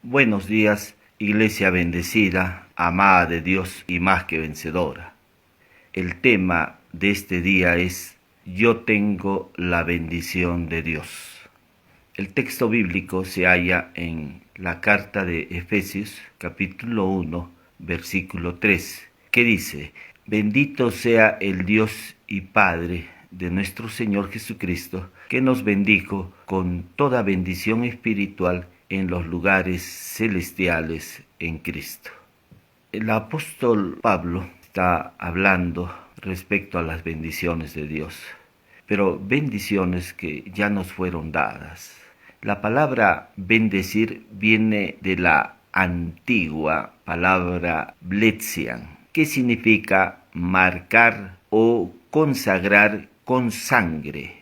Buenos días, iglesia bendecida, amada de Dios y más que vencedora. El tema de este día es Yo tengo la bendición de Dios. El texto bíblico se halla en la carta de Efesios, capítulo 1, versículo 3, que dice: Bendito sea el Dios y Padre de nuestro Señor Jesucristo, que nos bendijo con toda bendición espiritual en los lugares celestiales en Cristo. El apóstol Pablo está hablando respecto a las bendiciones de Dios, pero bendiciones que ya nos fueron dadas. La palabra bendecir viene de la antigua palabra bletzian, que significa marcar o consagrar con sangre.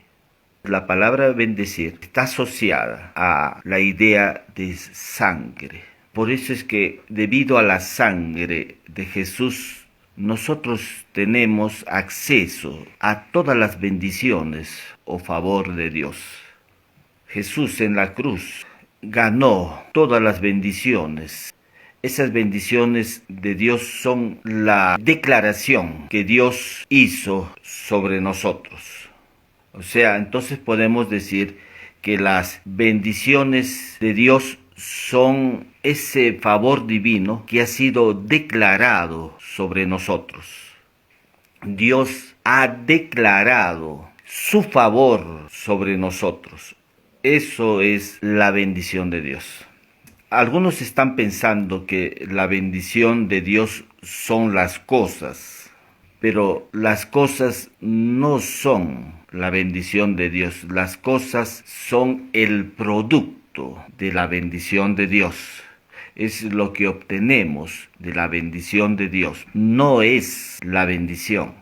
La palabra bendecir está asociada a la idea de sangre. Por eso es que debido a la sangre de Jesús, nosotros tenemos acceso a todas las bendiciones o favor de Dios. Jesús en la cruz ganó todas las bendiciones. Esas bendiciones de Dios son la declaración que Dios hizo sobre nosotros. O sea, entonces podemos decir que las bendiciones de Dios son ese favor divino que ha sido declarado sobre nosotros. Dios ha declarado su favor sobre nosotros. Eso es la bendición de Dios. Algunos están pensando que la bendición de Dios son las cosas, pero las cosas no son la bendición de Dios. Las cosas son el producto de la bendición de Dios. Es lo que obtenemos de la bendición de Dios. No es la bendición.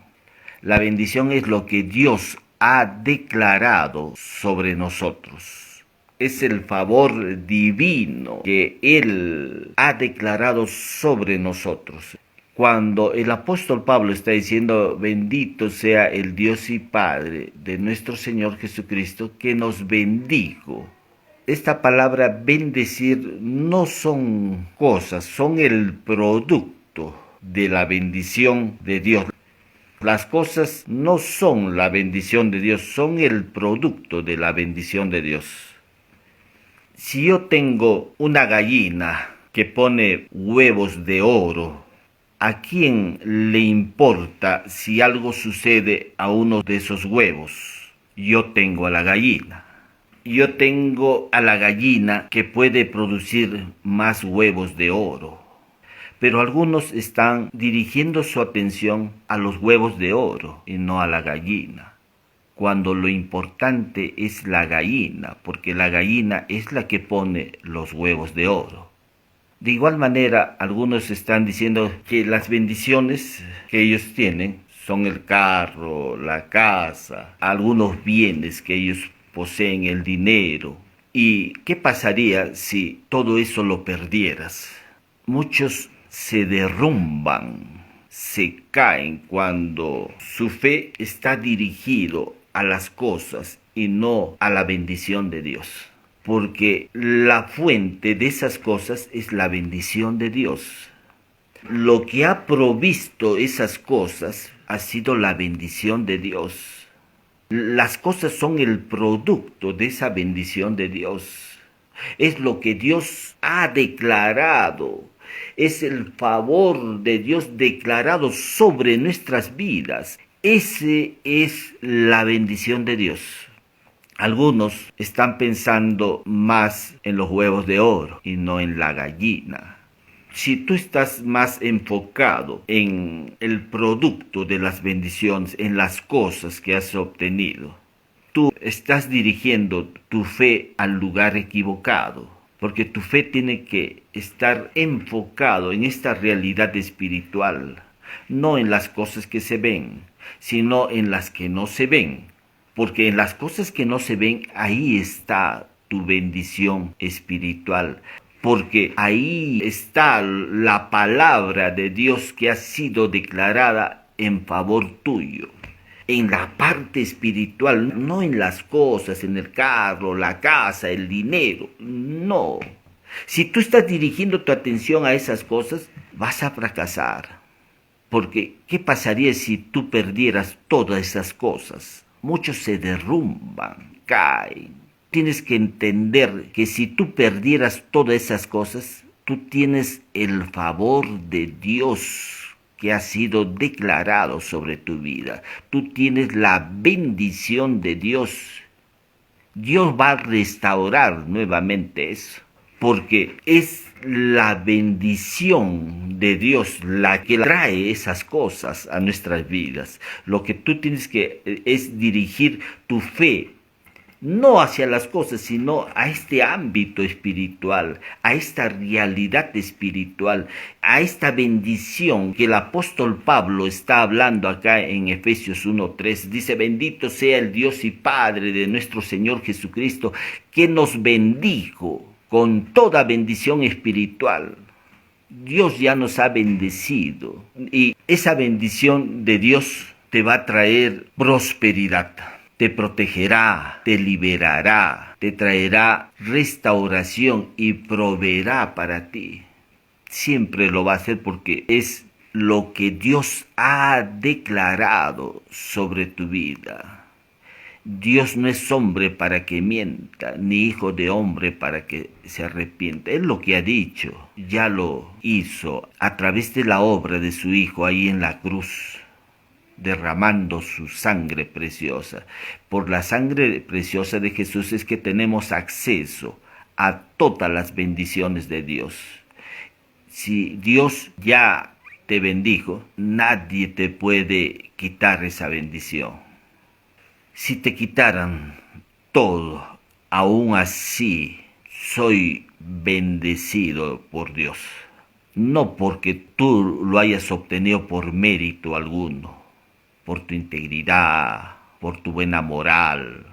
La bendición es lo que Dios ha declarado sobre nosotros. Es el favor divino que Él ha declarado sobre nosotros. Cuando el apóstol Pablo está diciendo bendito sea el Dios y Padre de nuestro Señor Jesucristo que nos bendijo. Esta palabra bendecir no son cosas, son el producto de la bendición de Dios. Las cosas no son la bendición de Dios, son el producto de la bendición de Dios. Si yo tengo una gallina que pone huevos de oro, ¿a quién le importa si algo sucede a uno de esos huevos? Yo tengo a la gallina. Yo tengo a la gallina que puede producir más huevos de oro. Pero algunos están dirigiendo su atención a los huevos de oro y no a la gallina, cuando lo importante es la gallina, porque la gallina es la que pone los huevos de oro. De igual manera, algunos están diciendo que las bendiciones que ellos tienen son el carro, la casa, algunos bienes que ellos poseen, el dinero. ¿Y qué pasaría si todo eso lo perdieras? Muchos se derrumban, se caen cuando su fe está dirigido a las cosas y no a la bendición de Dios. Porque la fuente de esas cosas es la bendición de Dios. Lo que ha provisto esas cosas ha sido la bendición de Dios. Las cosas son el producto de esa bendición de Dios. Es lo que Dios ha declarado. Es el favor de Dios declarado sobre nuestras vidas. Esa es la bendición de Dios. Algunos están pensando más en los huevos de oro y no en la gallina. Si tú estás más enfocado en el producto de las bendiciones, en las cosas que has obtenido, tú estás dirigiendo tu fe al lugar equivocado, porque tu fe tiene que estar enfocado en esta realidad espiritual, no en las cosas que se ven, sino en las que no se ven. Porque en las cosas que no se ven, ahí está tu bendición espiritual. Porque ahí está la palabra de Dios que ha sido declarada en favor tuyo. En la parte espiritual, no en las cosas, en el carro, la casa, el dinero. No. Si tú estás dirigiendo tu atención a esas cosas, vas a fracasar. Porque, ¿qué pasaría si tú perdieras todas esas cosas? Muchos se derrumban, caen. Tienes que entender que si tú perdieras todas esas cosas, tú tienes el favor de Dios que ha sido declarado sobre tu vida. Tú tienes la bendición de Dios. Dios va a restaurar nuevamente eso, porque es la bendición de Dios la que trae esas cosas a nuestras vidas. Lo que tú tienes que es dirigir tu fe no hacia las cosas, sino a este ámbito espiritual, a esta realidad espiritual, a esta bendición que el apóstol Pablo está hablando acá en Efesios 1:3. Dice: bendito sea el Dios y Padre de nuestro Señor Jesucristo, que nos bendijo con toda bendición espiritual. Dios ya nos ha bendecido y esa bendición de Dios te va a traer prosperidad. Te protegerá, te liberará, te traerá restauración y proveerá para ti. Siempre lo va a hacer porque es lo que Dios ha declarado sobre tu vida. Dios no es hombre para que mienta, ni hijo de hombre para que se arrepienta. Él lo que ha dicho, ya lo hizo a través de la obra de su Hijo ahí en la cruz, derramando su sangre preciosa. Por la sangre preciosa de Jesús es que tenemos acceso a todas las bendiciones de Dios. Si Dios ya te bendijo, nadie te puede quitar esa bendición. Si te quitaran todo, aún así soy bendecido por Dios. No porque tú lo hayas obtenido por mérito alguno, por tu integridad, por tu buena moral.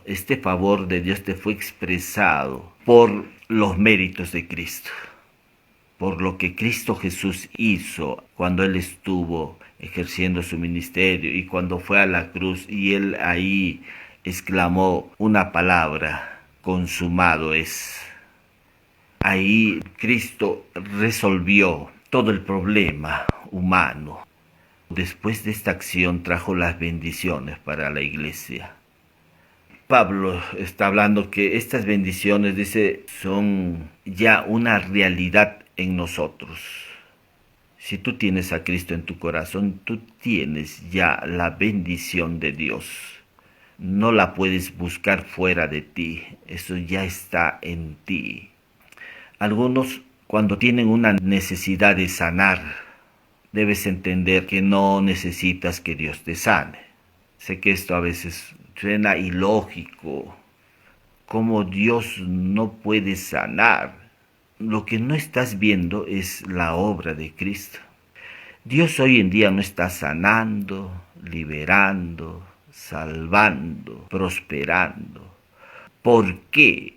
Este favor de Dios te fue expresado por los méritos de Cristo, por lo que Cristo Jesús hizo cuando Él estuvo ejerciendo su ministerio y cuando fue a la cruz y Él ahí exclamó una palabra: consumado es. Ahí Cristo resolvió todo el problema humano. Después de esta acción trajo las bendiciones para la iglesia. Pablo está hablando que estas bendiciones, dice, son ya una realidad en nosotros. Si tú tienes a Cristo en tu corazón, tú tienes ya la bendición de Dios. No la puedes buscar fuera de ti, eso ya está en ti. Algunos, cuando tienen una necesidad de sanar, debes entender que no necesitas que Dios te sane. Sé que esto a veces suena ilógico. ¿Cómo Dios no puede sanar? Lo que no estás viendo es la obra de Cristo. Dios hoy en día no está sanando, liberando, salvando, prosperando. ¿Por qué?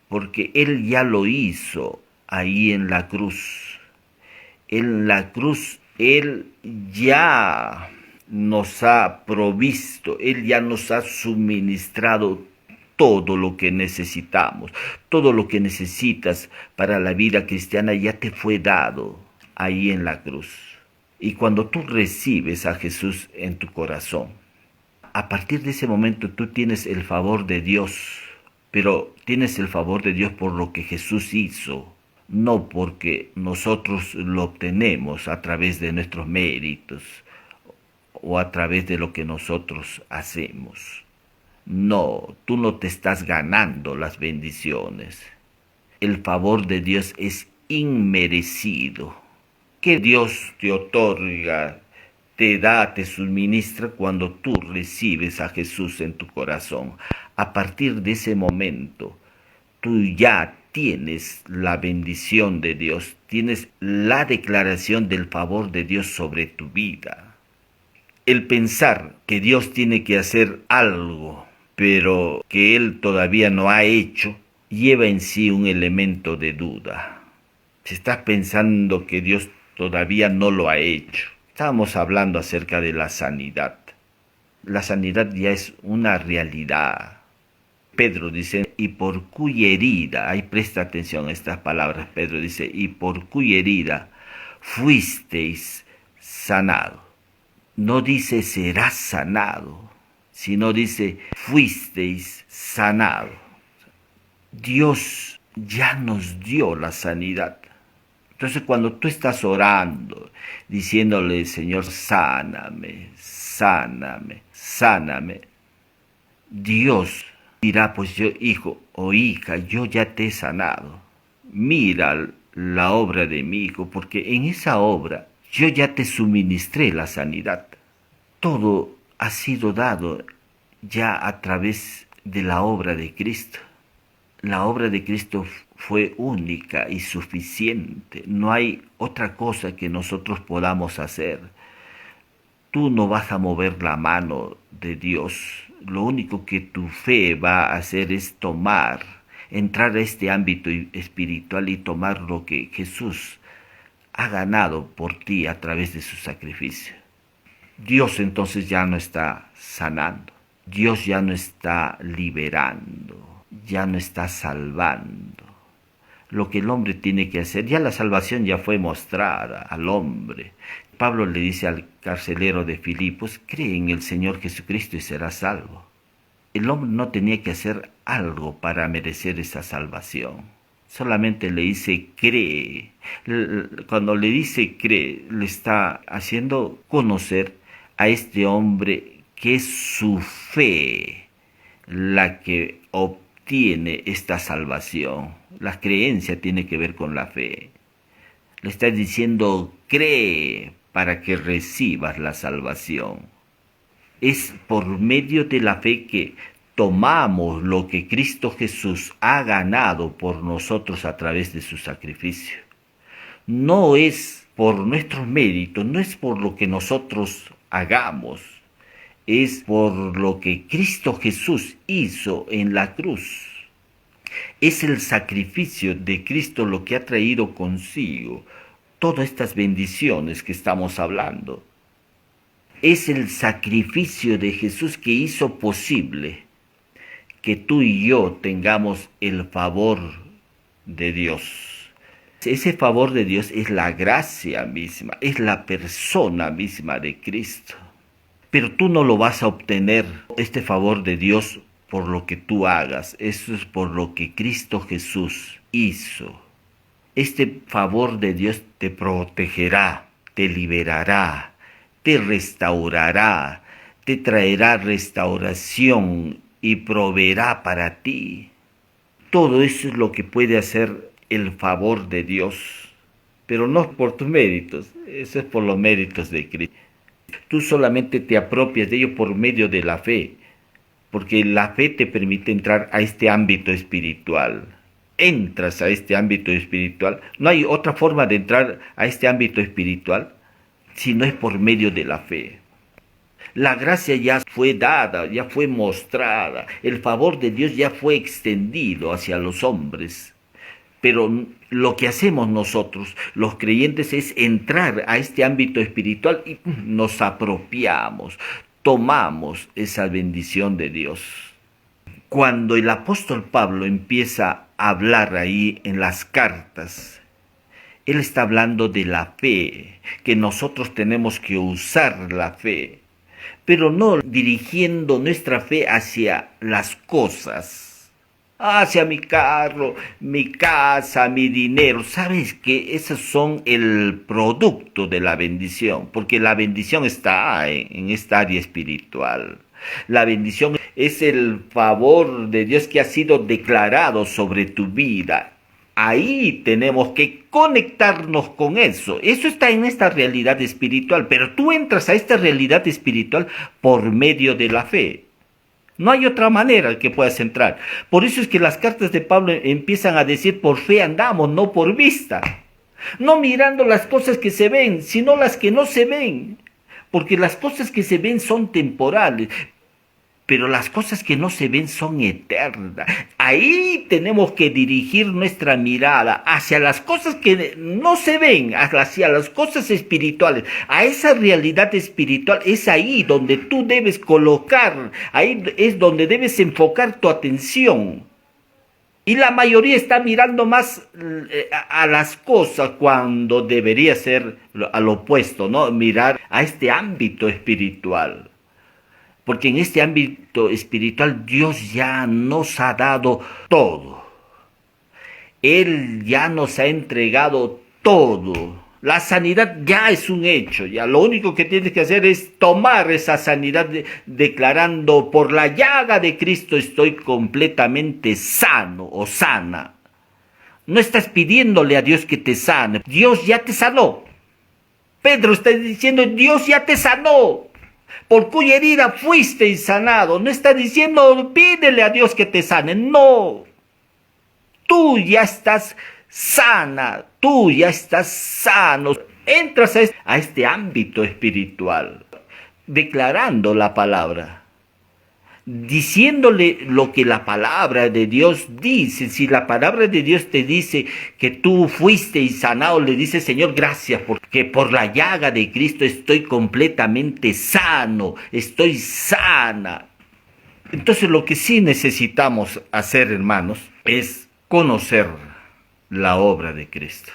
Porque Él ya lo hizo ahí en la cruz. En la cruz Él ya nos ha provisto, Él ya nos ha suministrado todo lo que necesitamos. Todo lo que necesitas para la vida cristiana ya te fue dado ahí en la cruz. Y cuando tú recibes a Jesús en tu corazón, a partir de ese momento tú tienes el favor de Dios, pero tienes el favor de Dios por lo que Jesús hizo, no porque nosotros lo obtenemos a través de nuestros méritos o a través de lo que nosotros hacemos. No, tú no te estás ganando las bendiciones. El favor de Dios es inmerecido. Que Dios te otorga, te da, te suministra cuando tú recibes a Jesús en tu corazón. A partir de ese momento, tú ya tienes la bendición de Dios, tienes la declaración del favor de Dios sobre tu vida. El pensar que Dios tiene que hacer algo, pero que Él todavía no ha hecho, lleva en sí un elemento de duda. Si estás pensando que Dios todavía no lo ha hecho. Estábamos hablando acerca de la sanidad. La sanidad ya es una realidad. Pedro dice, y por cuya herida, ahí presta atención a estas palabras, Pedro dice, y por cuya herida fuisteis sanado. No dice serás sanado, sino dice fuisteis sanado. Dios ya nos dio la sanidad. Entonces cuando tú estás orando, diciéndole, Señor, sáname, sáname, sáname, Dios dirá, pues yo, hijo o hija, yo ya te he sanado. Mira la obra de mi hijo, porque en esa obra yo ya te suministré la sanidad. Todo ha sido dado ya a través de la obra de Cristo. La obra de Cristo fue única y suficiente. No hay otra cosa que nosotros podamos hacer. Tú no vas a mover la mano de Dios. Lo único que tu fe va a hacer es entrar a este ámbito espiritual y tomar lo que Jesús ha ganado por ti a través de su sacrificio. Dios entonces ya no está sanando. Dios ya no está liberando. Ya no está salvando. Lo que el hombre tiene que hacer, ya la salvación ya fue mostrada al hombre. Pablo le dice al carcelero de Filipos, cree en el Señor Jesucristo y serás salvo. El hombre no tenía que hacer algo para merecer esa salvación. Solamente le dice cree. Cuando le dice cree, le está haciendo conocer a este hombre que es su fe la que obtiene esta salvación. La creencia tiene que ver con la fe. Le está diciendo cree para que recibas la salvación. Es por medio de la fe que tomamos lo que Cristo Jesús ha ganado por nosotros a través de su sacrificio. No es por nuestros méritos, no es por lo que nosotros hagamos, es por lo que Cristo Jesús hizo en la cruz. Es el sacrificio de Cristo lo que ha traído consigo todas estas bendiciones que estamos hablando. Es el sacrificio de Jesús que hizo posible que tú y yo tengamos el favor de Dios. Ese favor de Dios es la gracia misma, es la persona misma de Cristo. Pero tú no lo vas a obtener, este favor de Dios, por lo que tú hagas. Eso es por lo que Cristo Jesús hizo. Este favor de Dios te protegerá, te liberará, te restaurará, te traerá restauración y proveerá para ti. Todo eso es lo que puede hacer el favor de Dios, pero no por tus méritos, eso es por los méritos de Cristo. Tú solamente te apropias de ello por medio de la fe, porque la fe te permite entrar a este ámbito espiritual. Entras a este ámbito espiritual. No hay otra forma de entrar a este ámbito espiritual si no es por medio de la fe. La gracia ya fue dada, ya fue mostrada. El favor de Dios ya fue extendido hacia los hombres. Pero lo que hacemos nosotros, los creyentes, es entrar a este ámbito espiritual y nos apropiamos, tomamos esa bendición de Dios. Cuando el apóstol Pablo empieza a hablar ahí en las cartas, él está hablando de la fe, que nosotros tenemos que usar la fe, pero no dirigiendo nuestra fe hacia las cosas, hacia mi carro, mi casa, mi dinero. Sabes que esos son el producto de la bendición, porque la bendición está en esta área espiritual. La bendición es el favor de Dios que ha sido declarado sobre tu vida. Ahí tenemos que conectarnos con eso. Eso está en esta realidad espiritual, pero tú entras a esta realidad espiritual por medio de la fe. No hay otra manera que puedas entrar. Por eso es que las cartas de Pablo empiezan a decir, por fe andamos, no por vista. No mirando las cosas que se ven, sino las que no se ven. Porque las cosas que se ven son temporales, pero las cosas que no se ven son eternas. Ahí tenemos que dirigir nuestra mirada hacia las cosas que no se ven, hacia las cosas espirituales, a esa realidad espiritual. Es ahí donde tú debes colocar, ahí es donde debes enfocar tu atención. Y la mayoría está mirando más a las cosas cuando debería ser al opuesto, ¿no? Mirar a este ámbito espiritual. Porque en este ámbito espiritual Dios ya nos ha dado todo. Él ya nos ha entregado todo. La sanidad ya es un hecho. Ya lo único que tienes que hacer es tomar esa sanidad declarando: por la llaga de Cristo estoy completamente sano o sana. No estás pidiéndole a Dios que te sane. Dios ya te sanó. Pedro está diciendo: Dios ya te sanó, por cuya herida fuiste sanado. No está diciendo: pídele a Dios que te sane. No, tú ya estás sana, tú ya estás sano. Entras a este ámbito espiritual, declarando la palabra, diciéndole lo que la palabra de Dios dice. Si la palabra de Dios te dice que tú fuiste sanado, le dices: Señor, gracias, porque por la llaga de Cristo estoy completamente sano, estoy sana. Entonces lo que sí necesitamos hacer, hermanos, es conocer la obra de Cristo.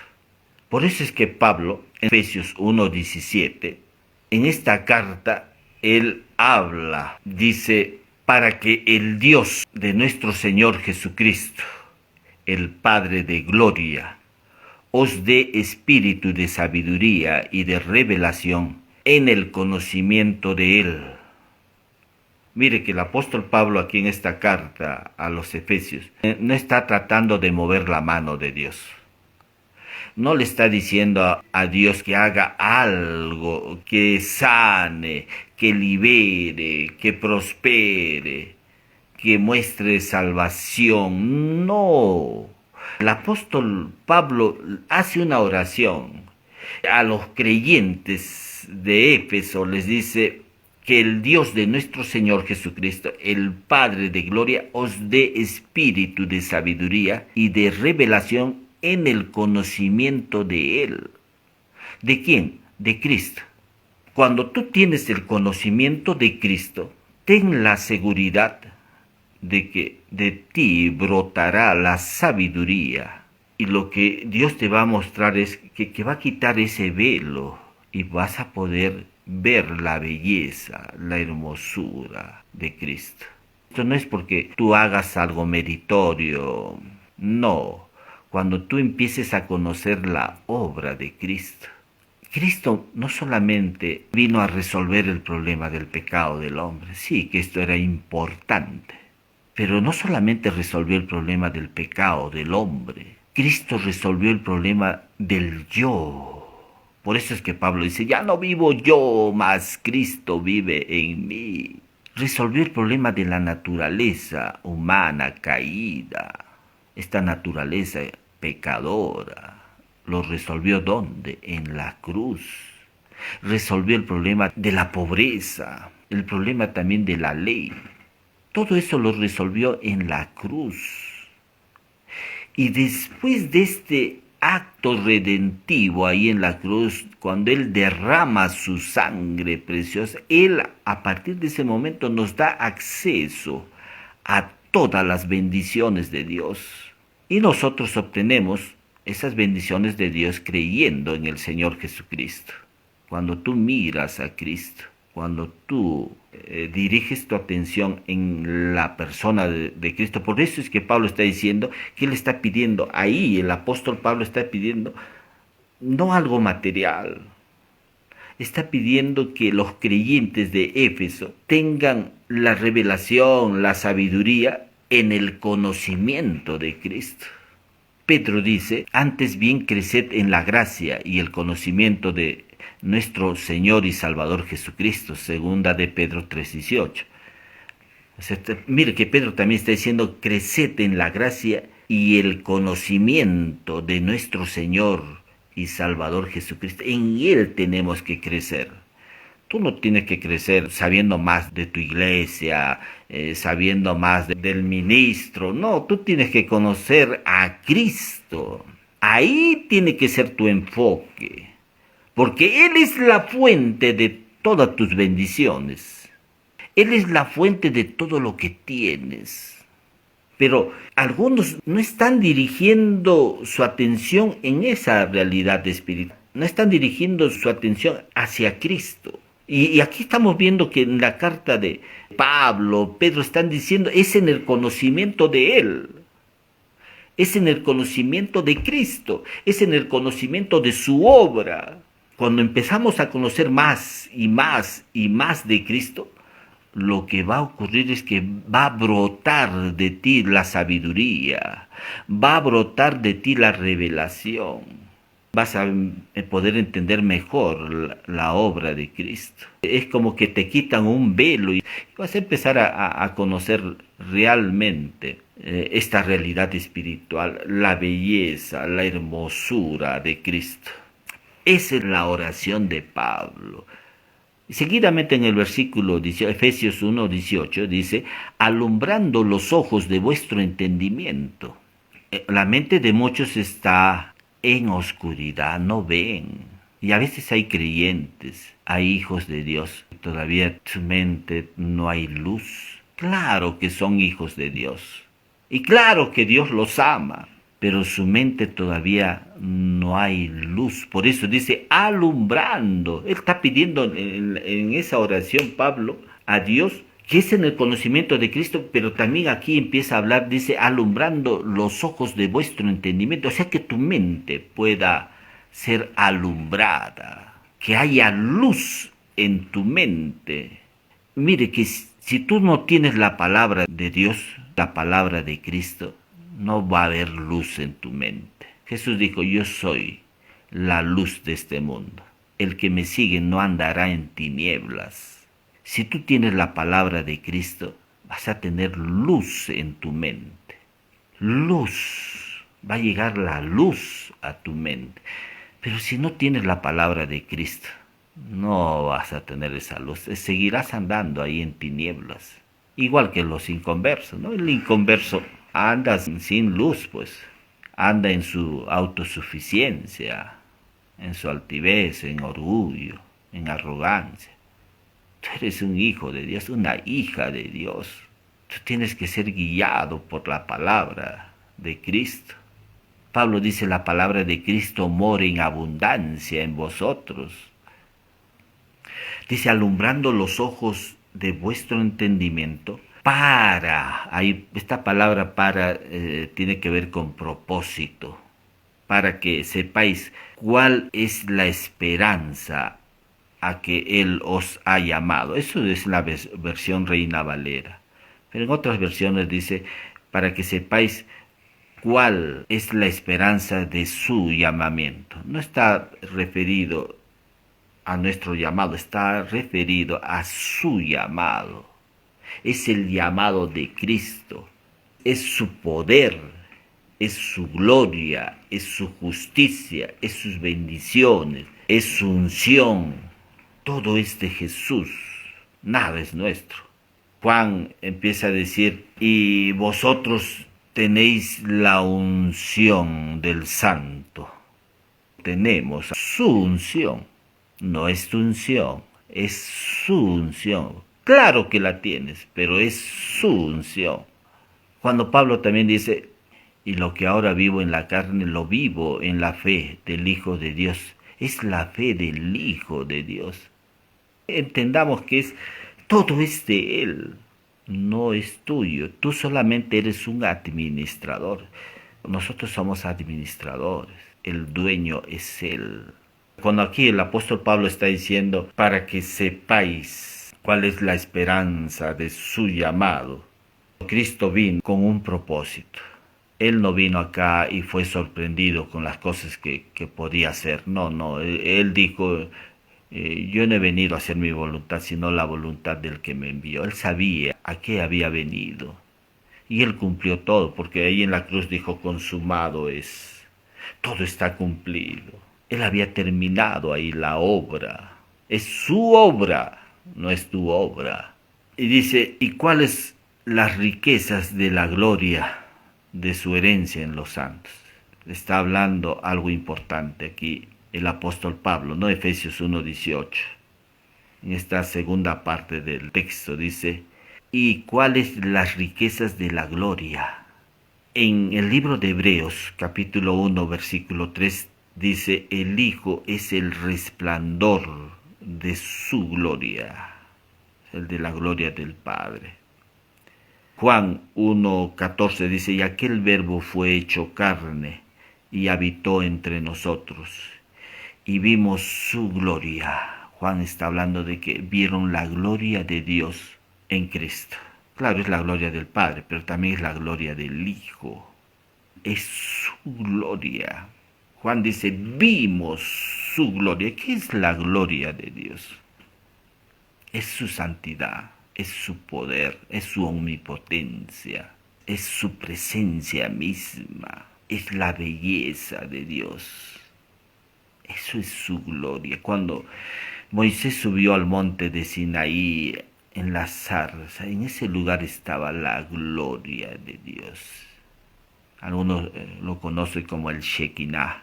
Por eso es que Pablo, en Efesios 1:17, en esta carta, él habla, dice: para que el Dios de nuestro Señor Jesucristo, el Padre de gloria, os dé espíritu de sabiduría y de revelación en el conocimiento de Él. Mire que el apóstol Pablo aquí en esta carta a los Efesios no está tratando de mover la mano de Dios. No le está diciendo a Dios que haga algo, que sane, que libere, que prospere, que muestre salvación. No. El apóstol Pablo hace una oración a los creyentes de Éfeso. Les dice: que el Dios de nuestro Señor Jesucristo, el Padre de gloria, os dé espíritu de sabiduría y de revelación en el conocimiento de Él. ¿De quién? De Cristo. Cuando tú tienes el conocimiento de Cristo, ten la seguridad de que de ti brotará la sabiduría. Y lo que Dios te va a mostrar es que va a quitar ese velo y vas a poder ver la belleza, la hermosura de Cristo. Esto no es porque tú hagas algo meritorio, no. Cuando tú empieces a conocer la obra de Cristo. Cristo no solamente vino a resolver el problema del pecado del hombre, sí que esto era importante, pero no solamente resolvió el problema del pecado del hombre, Cristo resolvió el problema del yo. Por eso es que Pablo dice: ya no vivo yo, mas Cristo vive en mí. Resolvió el problema de la naturaleza humana caída, esta naturaleza pecadora. Lo resolvió ¿dónde? En la cruz. Resolvió el problema de la pobreza, el problema también de la ley. Todo eso lo resolvió en la cruz. Y después de este acto redentivo ahí en la cruz, cuando Él derrama su sangre preciosa, Él a partir de ese momento nos da acceso a todas las bendiciones de Dios. Y nosotros obtenemos esas bendiciones de Dios creyendo en el Señor Jesucristo. Cuando tú miras a Cristo, cuando tú diriges tu atención en la persona de Cristo. Por eso es que Pablo está diciendo que él está pidiendo, ahí el apóstol Pablo está pidiendo no algo material, está pidiendo que los creyentes de Éfeso tengan la revelación, la sabiduría en el conocimiento de Cristo. Pedro dice: antes bien creced en la gracia y el conocimiento de nuestro Señor y Salvador Jesucristo, segunda de Pedro 3:18. O sea, mire que Pedro también está diciendo: creced en la gracia y el conocimiento de nuestro Señor y Salvador Jesucristo. En Él tenemos que crecer. Tú no tienes que crecer sabiendo más de tu iglesia, sabiendo más del ministro. No, tú tienes que conocer a Cristo. Ahí tiene que ser tu enfoque, porque Él es la fuente de todas tus bendiciones. Él es la fuente de todo lo que tienes. Pero algunos no están dirigiendo su atención en esa realidad espiritual. No están dirigiendo su atención hacia Cristo. Y aquí estamos viendo que en la carta de Pablo, Pedro están diciendo, es en el conocimiento de Él. Es en el conocimiento de Cristo. Es en el conocimiento de su obra. Cuando empezamos a conocer más y más y más de Cristo, lo que va a ocurrir es que va a brotar de ti la sabiduría, va a brotar de ti la revelación, vas a poder entender mejor la obra de Cristo. Es como que te quitan un velo y vas a empezar a conocer realmente esta realidad espiritual, la belleza, la hermosura de Cristo. Esa es la oración de Pablo. Seguidamente en el versículo Efesios 1:18 dice, alumbrando los ojos de vuestro entendimiento. La mente de muchos está en oscuridad, no ven. Y a veces hay creyentes, hay hijos de Dios, todavía en su mente no hay luz. Claro que son hijos de Dios. Y claro que Dios los ama, pero su mente todavía no hay luz. Por eso dice alumbrando. Él está pidiendo en esa oración, Pablo, a Dios, que es en el conocimiento de Cristo, pero también aquí empieza a hablar, dice, alumbrando los ojos de vuestro entendimiento. O sea, que tu mente pueda ser alumbrada, que haya luz en tu mente. Mire que si tú no tienes la palabra de Dios, la palabra de Cristo, no va a haber luz en tu mente. Jesús dijo, yo soy la luz de este mundo. El que me sigue no andará en tinieblas. Si tú tienes la palabra de Cristo, vas a tener luz en tu mente. Luz. Va a llegar la luz a tu mente. Pero si no tienes la palabra de Cristo, no vas a tener esa luz. Seguirás andando ahí en tinieblas. Igual que los inconversos, ¿no? El inconverso anda sin luz, pues. Anda en su autosuficiencia, en su altivez, en orgullo, en arrogancia. Tú eres un hijo de Dios, una hija de Dios. Tú tienes que ser guiado por la palabra de Cristo. Pablo dice, la palabra de Cristo mora en abundancia en vosotros. Dice, alumbrando los ojos de vuestro entendimiento, ahí esta palabra para tiene que ver con propósito, para que sepáis cuál es la esperanza a que Él os ha llamado. Eso es la versión Reina Valera. Pero en otras versiones dice, para que sepáis cuál es la esperanza de su llamamiento. No está referido a nuestro llamado, está referido a su llamado. Es el llamado de Cristo, es su poder, es su gloria, es su justicia, es sus bendiciones, es su unción. Todo es de Jesús, nada es nuestro. Juan empieza a decir, y vosotros tenéis la unción del Santo. Tenemos su unción. No es tu unción, es su unción. Claro que la tienes, pero es su unción. Cuando Pablo también dice, y lo que ahora vivo en la carne, lo vivo en la fe del Hijo de Dios. Es la fe del Hijo de Dios. Entendamos que todo es de Él, no es tuyo. Tú solamente eres un administrador. Nosotros somos administradores, el dueño es Él. Cuando aquí el apóstol Pablo está diciendo, para que sepáis cuál es la esperanza de su llamado. Cristo vino con un propósito. Él no vino acá y fue sorprendido con las cosas que podía hacer. No, él dijo, yo no he venido a hacer mi voluntad, sino la voluntad del que me envió. Él sabía a qué había venido. Y él cumplió todo, porque ahí en la cruz dijo, consumado es. Todo está cumplido. Él había terminado ahí la obra. Es su obra, no es tu obra. Y dice, ¿y cuáles las riquezas de la gloria de su herencia en los santos? Está hablando algo importante aquí el apóstol Pablo, ¿no? Efesios 1:18. En esta segunda parte del texto dice, ¿y cuáles las riquezas de la gloria? En el libro de Hebreos, capítulo 1, versículo 3, dice, el Hijo es el resplandor de su gloria, el de la gloria del Padre. Juan 1:14 dice, y aquel verbo fue hecho carne y habitó entre nosotros, y vimos su gloria. Juan está hablando de que vieron la gloria de Dios en Cristo. Claro, es la gloria del Padre, pero también es la gloria del Hijo. Es su gloria. Juan dice, vimos su gloria. ¿Qué es la gloria de Dios? Es su santidad, es su poder, es su omnipotencia, es su presencia misma, es la belleza de Dios. Eso es su gloria. Cuando Moisés subió al monte de Sinaí en la zarza, en ese lugar estaba la gloria de Dios. Algunos lo conocen como el Shekinah.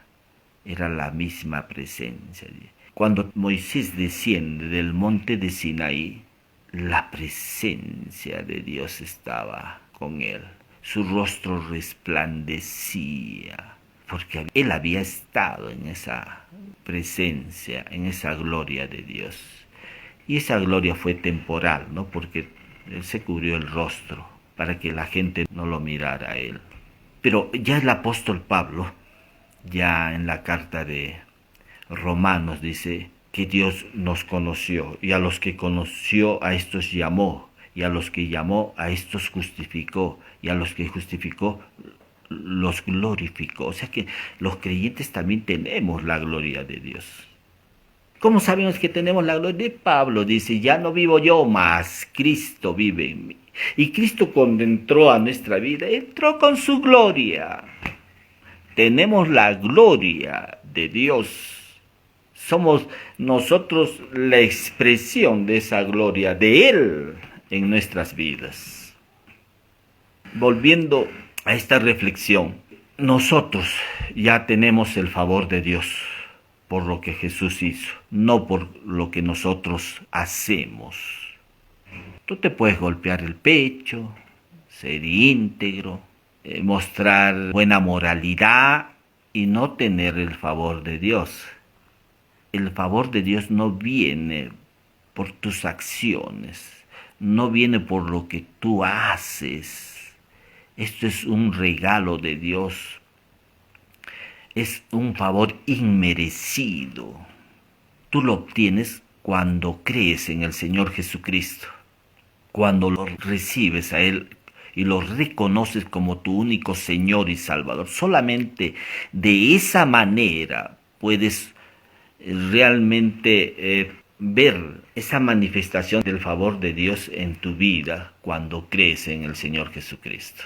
Era la misma presencia. Cuando Moisés desciende del monte de Sinaí, la presencia de Dios estaba con él. Su rostro resplandecía, porque él había estado en esa presencia, en esa gloria de Dios. Y esa gloria fue temporal, ¿no? Porque él se cubrió el rostro para que la gente no lo mirara a él. Pero ya el apóstol Pablo, ya en la carta de Romanos, dice que Dios nos conoció, y a los que conoció a estos llamó, y a los que llamó a estos justificó, y a los que justificó los glorificó. O sea que los creyentes también tenemos la gloria de Dios. ¿Cómo sabemos que tenemos la gloria? De Pablo dice, ya no vivo yo más, Cristo vive en mí. Y Cristo cuando entró a nuestra vida, entró con su gloria. Tenemos la gloria de Dios. Somos nosotros la expresión de esa gloria de Él en nuestras vidas. Volviendo a esta reflexión, nosotros ya tenemos el favor de Dios por lo que Jesús hizo, no por lo que nosotros hacemos. Tú te puedes golpear el pecho, ser íntegro, mostrar buena moralidad y no tener el favor de Dios. El favor de Dios no viene por tus acciones, no viene por lo que tú haces. Esto es un regalo de Dios. Es un favor inmerecido. Tú lo obtienes cuando crees en el Señor Jesucristo, cuando lo recibes a Él y lo reconoces como tu único Señor y Salvador. Solamente de esa manera puedes realmente ver esa manifestación del favor de Dios en tu vida cuando crees en el Señor Jesucristo.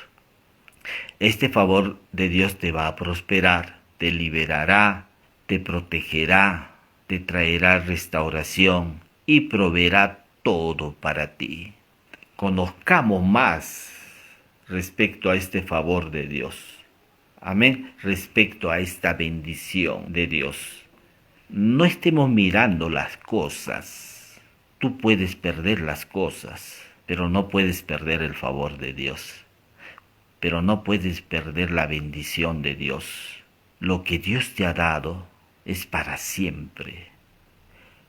Este favor de Dios te va a prosperar, te liberará, te protegerá, te traerá restauración y proveerá todo para ti. Conozcamos más respecto a este favor de Dios. Amén. Respecto a esta bendición de Dios. No estemos mirando las cosas. Tú puedes perder las cosas, pero no puedes perder el favor de Dios. Pero no puedes perder la bendición de Dios. Lo que Dios te ha dado es para siempre.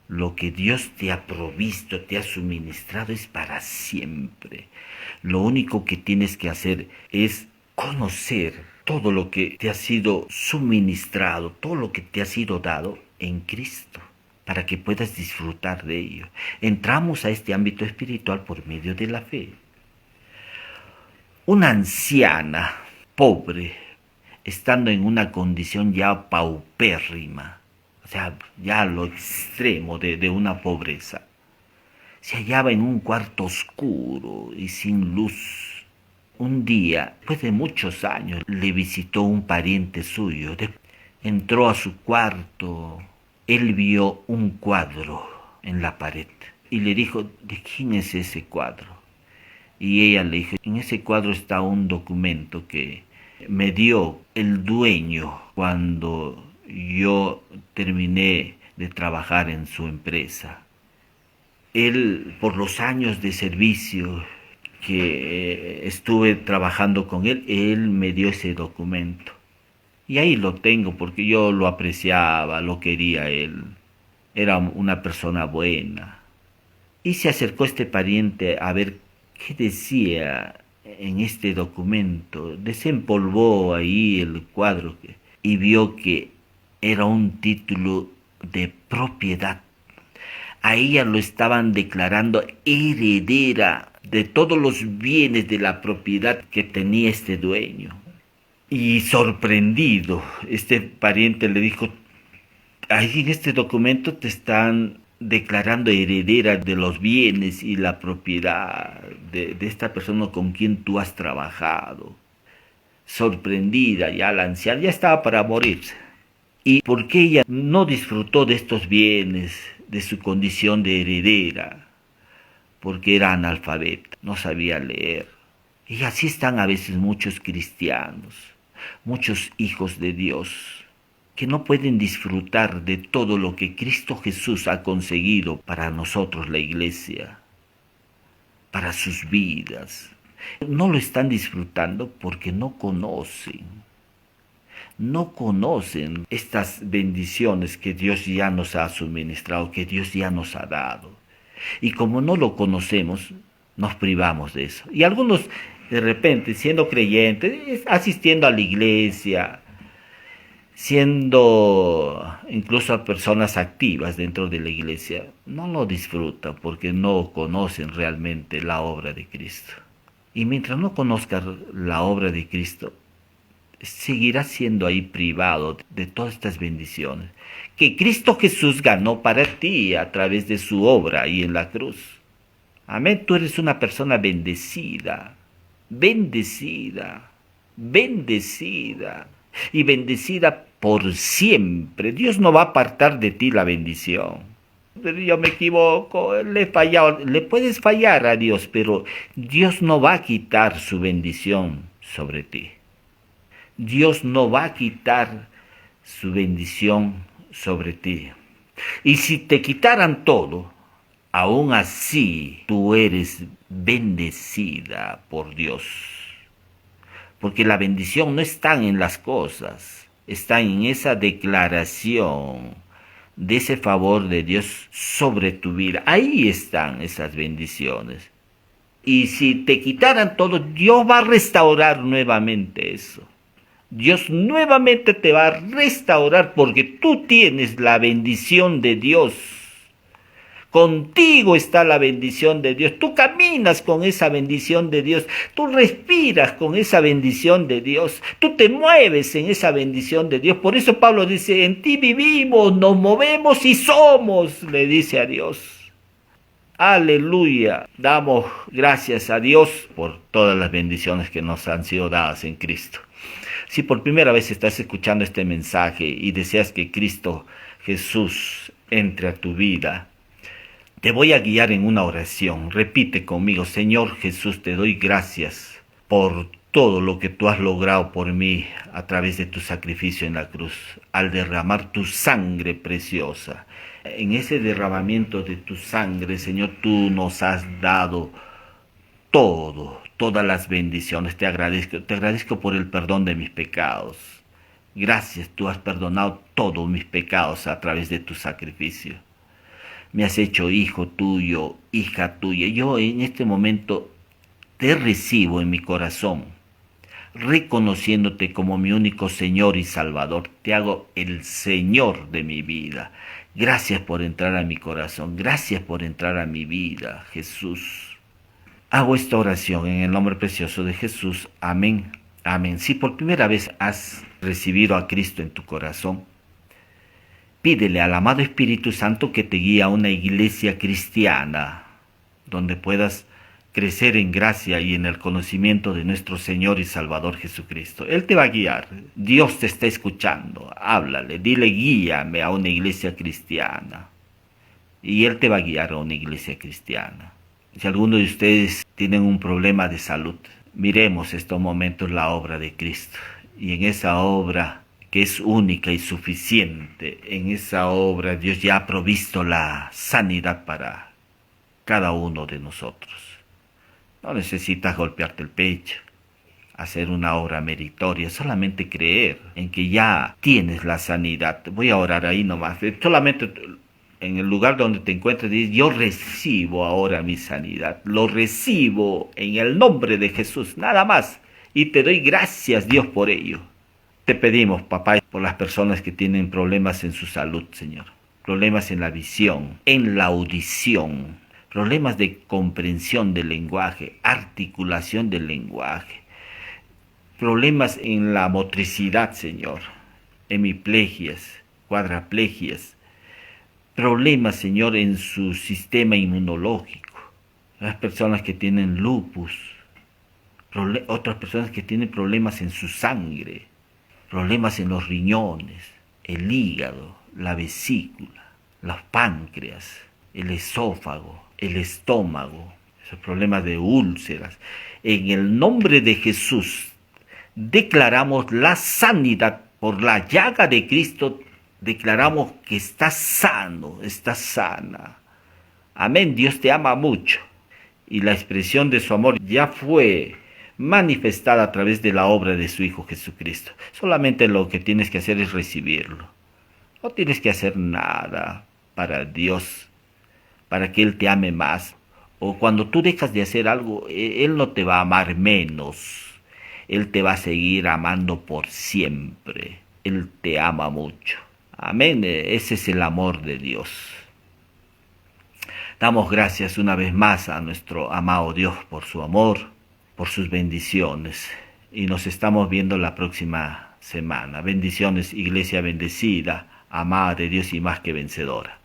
Lo que Dios te ha provisto, te ha suministrado es para siempre. Lo único que tienes que hacer es conocer todo lo que te ha sido suministrado, todo lo que te ha sido dado en Cristo, para que puedas disfrutar de ello. Entramos a este ámbito espiritual por medio de la fe. Una anciana pobre, estando en una condición ya paupérrima, o sea, ya a lo extremo de una pobreza, se hallaba en un cuarto oscuro y sin luz. Un día, después de muchos años, le visitó un pariente suyo. Entró a su cuarto, él vio un cuadro en la pared. Y le dijo, ¿de quién es ese cuadro? Y ella le dijo, en ese cuadro está un documento que me dio el dueño cuando yo terminé de trabajar en su empresa. Él, por los años de servicio que estuve trabajando con él, él me dio ese documento. Y ahí lo tengo porque yo lo apreciaba, lo quería él. Era una persona buena. Y se acercó este pariente a ver qué decía en este documento. Desempolvó ahí el cuadro y vio que era un título de propiedad. A ella lo estaban declarando heredera de todos los bienes de la propiedad que tenía este dueño. Y sorprendido, este pariente le dijo, ahí en este documento te están declarando heredera de los bienes y la propiedad de esta persona con quien tú has trabajado. Sorprendida, ya la anciana ya estaba para morirse. ¿Y por qué ella no disfrutó de estos bienes, de su condición de heredera? Porque era analfabeta, no sabía leer. Y así están a veces muchos cristianos, muchos hijos de Dios, que no pueden disfrutar de todo lo que Cristo Jesús ha conseguido para nosotros, la iglesia, para sus vidas. No lo están disfrutando porque no conocen estas bendiciones que Dios ya nos ha suministrado, que Dios ya nos ha dado. Y como no lo conocemos, nos privamos de eso. Y algunos, de repente, siendo creyentes, asistiendo a la iglesia, siendo incluso personas activas dentro de la iglesia, no lo disfrutan porque no conocen realmente la obra de Cristo. Y mientras no conozcas la obra de Cristo, seguirás siendo ahí privado de todas estas bendiciones que Cristo Jesús ganó para ti a través de su obra ahí en la cruz. Amén, tú eres una persona bendecida, bendecida, bendecida y bendecida por siempre. Dios no va a apartar de ti la bendición. Pero yo me equivoco, le he fallado, le puedes fallar a Dios, pero Dios no va a quitar su bendición sobre ti. Dios no va a quitar su bendición sobre ti. Y si te quitaran todo, aún así tú eres bendecida por Dios. Porque la bendición no está en las cosas, está en esa declaración de ese favor de Dios sobre tu vida. Ahí están esas bendiciones. Y si te quitaran todo, Dios va a restaurar nuevamente eso. Dios nuevamente te va a restaurar porque tú tienes la bendición de Dios. Contigo está la bendición de Dios. Tú caminas con esa bendición de Dios. Tú respiras con esa bendición de Dios. Tú te mueves en esa bendición de Dios. Por eso Pablo dice, en ti vivimos, nos movemos y somos, le dice a Dios. Aleluya. Damos gracias a Dios por todas las bendiciones que nos han sido dadas en Cristo. Si por primera vez estás escuchando este mensaje y deseas que Cristo Jesús entre a tu vida, te voy a guiar en una oración. Repite conmigo, Señor Jesús, te doy gracias por todo lo que tú has logrado por mí a través de tu sacrificio en la cruz, al derramar tu sangre preciosa. En ese derramamiento de tu sangre, Señor, tú nos has dado todas las bendiciones. Te agradezco por el perdón de mis pecados. Gracias, tú has perdonado todos mis pecados a través de tu sacrificio. Me has hecho hijo tuyo, hija tuya. Yo en este momento te recibo en mi corazón, reconociéndote como mi único Señor y Salvador. Te hago el Señor de mi vida. Gracias por entrar a mi corazón. Gracias por entrar a mi vida, Jesús. Hago esta oración en el nombre precioso de Jesús. Amén. Amén. Si por primera vez has recibido a Cristo en tu corazón, pídele al amado Espíritu Santo que te guíe a una iglesia cristiana, donde puedas crecer en gracia y en el conocimiento de nuestro Señor y Salvador Jesucristo. Él te va a guiar. Dios te está escuchando. Háblale, dile, guíame a una iglesia cristiana. y Él te va a guiar a una iglesia cristiana. Si alguno de ustedes tienen un problema de salud, miremos estos momentos la obra de Cristo. Y en esa obra, que es única y suficiente, en esa obra Dios ya ha provisto la sanidad para cada uno de nosotros. No necesitas golpearte el pecho, hacer una obra meritoria, solamente creer en que ya tienes la sanidad. Voy a orar ahí nomás, solamente en el lugar donde te encuentres, dices, yo recibo ahora mi sanidad, lo recibo en el nombre de Jesús, nada más, y te doy gracias, Dios, por ello. Te pedimos, papá, por las personas que tienen problemas en su salud, Señor, problemas en la visión, en la audición, problemas de comprensión del lenguaje, articulación del lenguaje, problemas en la motricidad, Señor, hemiplegias, cuadraplegias, problemas, Señor, en su sistema inmunológico, las personas que tienen lupus, otras personas que tienen problemas en su sangre, problemas en los riñones, el hígado, la vesícula, los páncreas, el esófago, el estómago, esos problemas de úlceras. En el nombre de Jesús declaramos la sanidad por la llaga de Cristo. Declaramos que estás sano, estás sana. Amén, Dios te ama mucho. Y la expresión de su amor ya fue manifestada a través de la obra de su Hijo Jesucristo. Solamente lo que tienes que hacer es recibirlo. No tienes que hacer nada para Dios, para que Él te ame más. O cuando tú dejas de hacer algo, Él no te va a amar menos. Él te va a seguir amando por siempre. Él te ama mucho. Amén, ese es el amor de Dios. Damos gracias una vez más a nuestro amado Dios por su amor, por sus bendiciones. Y nos estamos viendo la próxima semana. Bendiciones, iglesia bendecida, amada de Dios y más que vencedora.